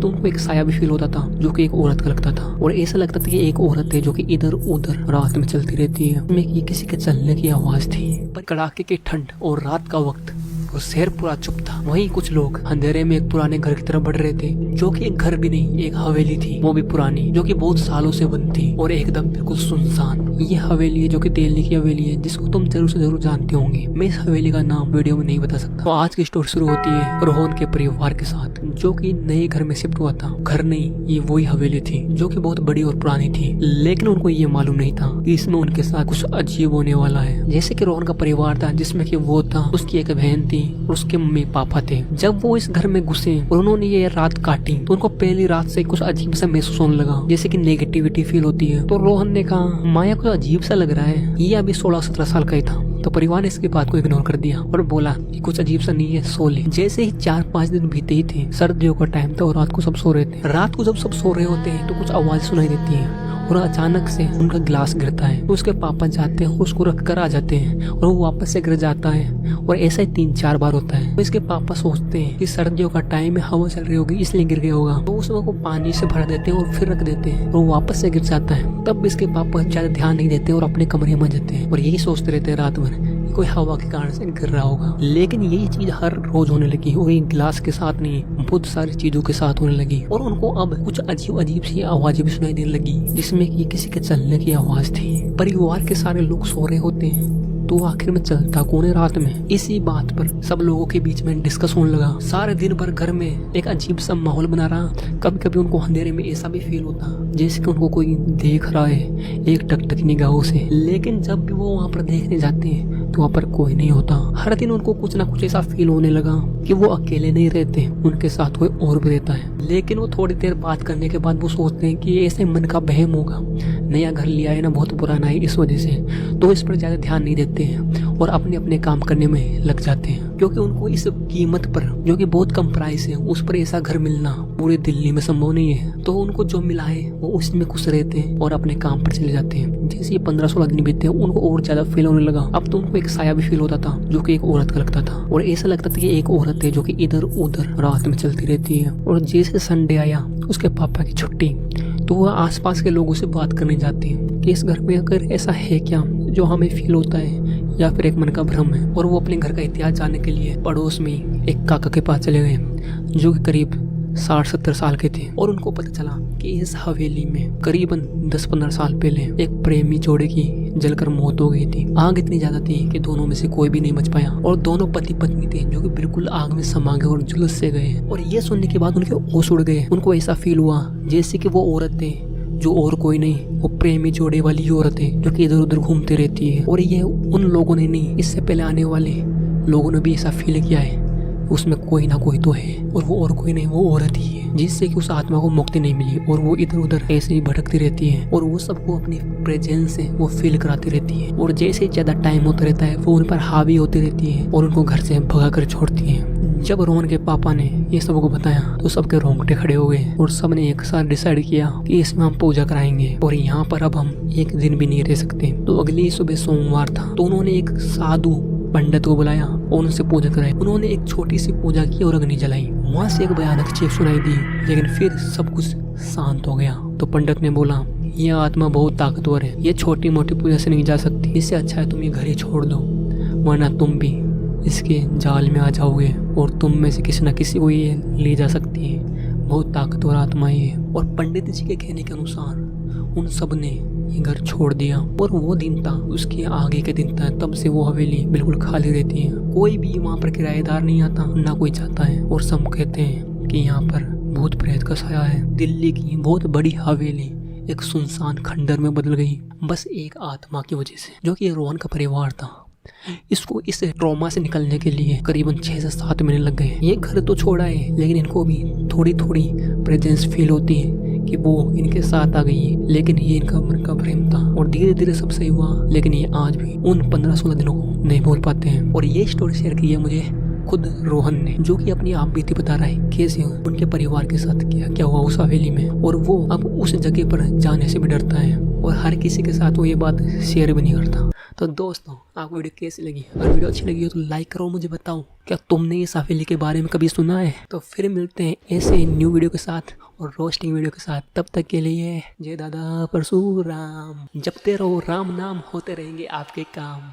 तो उनको एक साया भी फील होता था जो कि एक औरत का लगता था। और ऐसा लगता था कि एक औरत है जो कि इधर उधर रात में चलती रहती है। में ये किसी के चलने की आवाज थी। पर कड़ाके की ठंड और रात का वक्त वो शहर पूरा चुप था। वहीं कुछ लोग अंधेरे में एक पुराने घर की तरफ बढ़ रहे थे, जो कि एक घर भी नहीं, एक हवेली थी, वो भी पुरानी, जो कि बहुत सालों से बंद थी और एकदम बिल्कुल सुनसान। ये हवेली है जो कि तेलनी की हवेली है, जिसको तुम जरूर से जरूर जानते होंगे। मैं इस हवेली का नाम वीडियो में नहीं बता सकता। तो आज की स्टोरी शुरू होती है रोहन के परिवार के साथ, जो कि नए घर में शिफ्ट हुआ था। घर नहीं, ये वही हवेली थी जो कि बहुत बड़ी और पुरानी थी, लेकिन उनको ये मालूम नहीं था कि इसमें उनके साथ कुछ अजीब होने वाला है। जैसे कि रोहन का परिवार था, जिसमें कि वो था, उसकी एक बहन थी और उसके मम्मी पापा थे। जब वो इस घर में घुसे और उन्होंने ये रात काटी तो उनको पहली रात से कुछ अजीब सा महसूस होने लगा, जैसे कि नेगेटिविटी फील होती है। तो रोहन ने कहा, माया कुछ अजीब सा लग रहा है। ये अभी 16-17 साल का ही था। तो परिवार ने इसकी बात को इग्नोर कर दिया और बोला कि कुछ अजीब सा नहीं है, सो ले। जैसे ही 4-5 दिन बीते ही थे, सर्दियों का टाइम था और रात को सब सो रहे थे। रात को जब सब सो रहे होते हैं तो कुछ आवाज सुनाई देती है और अचानक से उनका ग्लास गिरता है। तो उसके पापा जाते हैं, उसको रख कर आ जाते हैं और वो वापस से गिर जाता है। और ऐसा ही 3-4 बार होता है। तो इसके पापा सोचते हैं कि सर्दियों का टाइम है, हवा चल रही होगी इसलिए गिर गया होगा। तो उसमें को पानी से भर देते हैं और फिर रख देते हैं और वो वापस से गिर जाता है। तब इसके पापा ज्यादा ध्यान नहीं देते और अपने कमरे में जाते हैं और यही सोचते रहते हैं रात भर कोई हवा के कारण से गिर रहा होगा। लेकिन यही चीज हर रोज होने लगी और ये गिलास के साथ नहीं, बहुत सारी चीजों के साथ होने लगी। और उनको अब कुछ अजीब अजीब सी आवाजें भी सुनाई देने लगी, जिसमें कि किसी के चलने की आवाज थी। परिवार के सारे लोग सो रहे होते हैं, तो आखिर में चलता कौन है रात में? इसी बात पर सब लोगों के बीच में डिस्कस होने लगा। सारे दिन भर घर में एक अजीब सा माहौल बना रहा। कभी कभी उनको अंधेरे में ऐसा भी फील होता जैसे कि उनको कोई देख रहा है एक टकटकी निगाहों से। लेकिन जब भी वो वहाँ पर देखने जाते हैं तो वहाँ पर कोई नहीं होता। हर दिन उनको कुछ ना कुछ ऐसा फील होने लगा कि वो अकेले नहीं रहते, उनके साथ कोई और भी रहता है। लेकिन वो थोड़ी देर बात करने के बाद वो सोचते हैं कि ऐसे मन का बहम होगा, नया घर लिया है ना, बहुत पुराना है, इस वजह से। तो इस पर ज्यादा ध्यान नहीं देते हैं और अपने अपने काम करने में लग जाते हैं, क्योंकि उनको इस कीमत पर, जो कि बहुत कम प्राइस है, उस पर ऐसा घर मिलना पूरे दिल्ली में संभव नहीं है। तो उनको जो मिला है वो उसी में खुश रहते हैं और अपने काम पर चले जाते हैं। जैसे ये 15-16 दिन बीतते हैं, उनको और ज्यादा फील होने लगा। अब तो उनको एक साया भी फील होता था जो कि एक औरत का लगता था। और ऐसा लगता था कि एक औरत है जो कि इधर उधर रात में चलती रहती है। और जैसे संडे आया, उसके पापा की छुट्टी, तो वह आसपास के लोगों से बात करने जाते हैं कि इस घर में अगर ऐसा है क्या जो हमें फील होता है, या फिर एक मन का भ्रम है। और वो अपने घर का इतिहास जानने के लिए पड़ोस में एक काका के पास चले गए, जो कि करीब 60-70 साल के थे। और उनको पता चला कि इस हवेली में करीबन 10-15 साल पहले एक प्रेमी जोड़े की जलकर मौत हो गई थी। आग इतनी ज्यादा थी कि दोनों में से कोई भी नहीं बच पाया और दोनों पति पत्नी थे जो कि बिल्कुल आग में समा गए और झुलस से गए। और ये सुनने के बाद उनके होश उड़ गए। उनको ऐसा फील हुआ जैसे कि वो औरत थे जो और कोई नहीं, वो प्रेमी जोड़े वाली औरत है जो कि इधर उधर घूमती रहती है। और ये उन लोगों ने नहीं, इससे पहले आने वाले लोगों ने भी ऐसा फील किया है, उसमें कोई ना कोई तो है और वो और कोई नहीं, वो औरत ही है, जिससे कि उस आत्मा को मुक्ति नहीं मिली और वो इधर उधर ऐसे ही भटकती रहती है और वो सबको अपनी प्रेजेंस से वो फील कराती रहती है। और जैसे ज्यादा टाइम होता रहता है वो उन पर हावी होती रहती है और उनको घर से भगा कर छोड़ती है। जब रोहन के पापा ने ये सबको बताया तो सबके रोंगटे खड़े हो गए और सबने एक साथ डिसाइड किया कि इसमें हम पूजा कराएंगे और यहाँ पर अब हम एक दिन भी नहीं रह सकते। तो अगली सुबह सोमवार था, तो उन्होंने एक साधु पंडित को बुलाया और उनसे पूजा कराई। उन्होंने एक छोटी सी पूजा की और अग्नि जलाई। वहाँ से एक भयानक चीख सुनाई दी, लेकिन फिर सब कुछ शांत हो गया। तो पंडित ने बोला, यह आत्मा बहुत ताकतवर है, ये छोटी मोटी पूजा से नहीं जा सकती, इससे अच्छा है तुम ये घर ही छोड़ दो, वरना तुम भी इसके जाल में आ जाओगे और तुम में से किसी न किसी को ये ले जा सकती है, बहुत ताकतवर आत्मा है। और पंडित जी के कहने के अनुसार उन सब ने ये घर छोड़ दिया। और वो दिन था, उसके आगे के दिन था, तब से वो हवेली बिल्कुल खाली रहती है। कोई भी वहाँ पर किराएदार नहीं आता, ना कोई जाता है। और सब कहते हैं कि यहाँ पर भूत प्रेत का साया है। दिल्ली की बहुत बड़ी हवेली एक सुनसान खंडर में बदल गई, बस एक आत्मा की वजह से, जो कि रोहन का परिवार था। इसको इस ट्रॉमा से निकलने के लिए करीबन 6 से 7 महीने लग गए। ये घर तो छोड़ा है, लेकिन इनको भी थोड़ी थोड़ी प्रेजेंस फील होती है कि वो इनके साथ आ गई है। लेकिन ये इनका मन का प्रेम था और धीरे धीरे सब सही हुआ। लेकिन ये आज भी उन 15-16 दिनों को नहीं भूल पाते हैं। और ये स्टोरी शेयर की है मुझे खुद रोहन ने, जो कि अपनी आप बीती बता रहा है कैसे उनके परिवार के साथ क्या हुआ उस हवेली में, और वो अब उस जगह पर जाने से भी डरता है और हर किसी के साथ वो ये बात शेयर भी नहीं करता। तो दोस्तों, आपको वीडियो कैसी लगी? अगर वीडियो अच्छी लगी हो तो लाइक करो, मुझे बताओ क्या तुमने इस हवेली के बारे में कभी सुना है। तो फिर मिलते हैं ऐसे न्यू वीडियो के साथ और रोस्टिंग वीडियो के साथ। तब तक के लिए जय दादा परशुराम। जपते रहो राम नाम, होते रहेंगे आपके काम।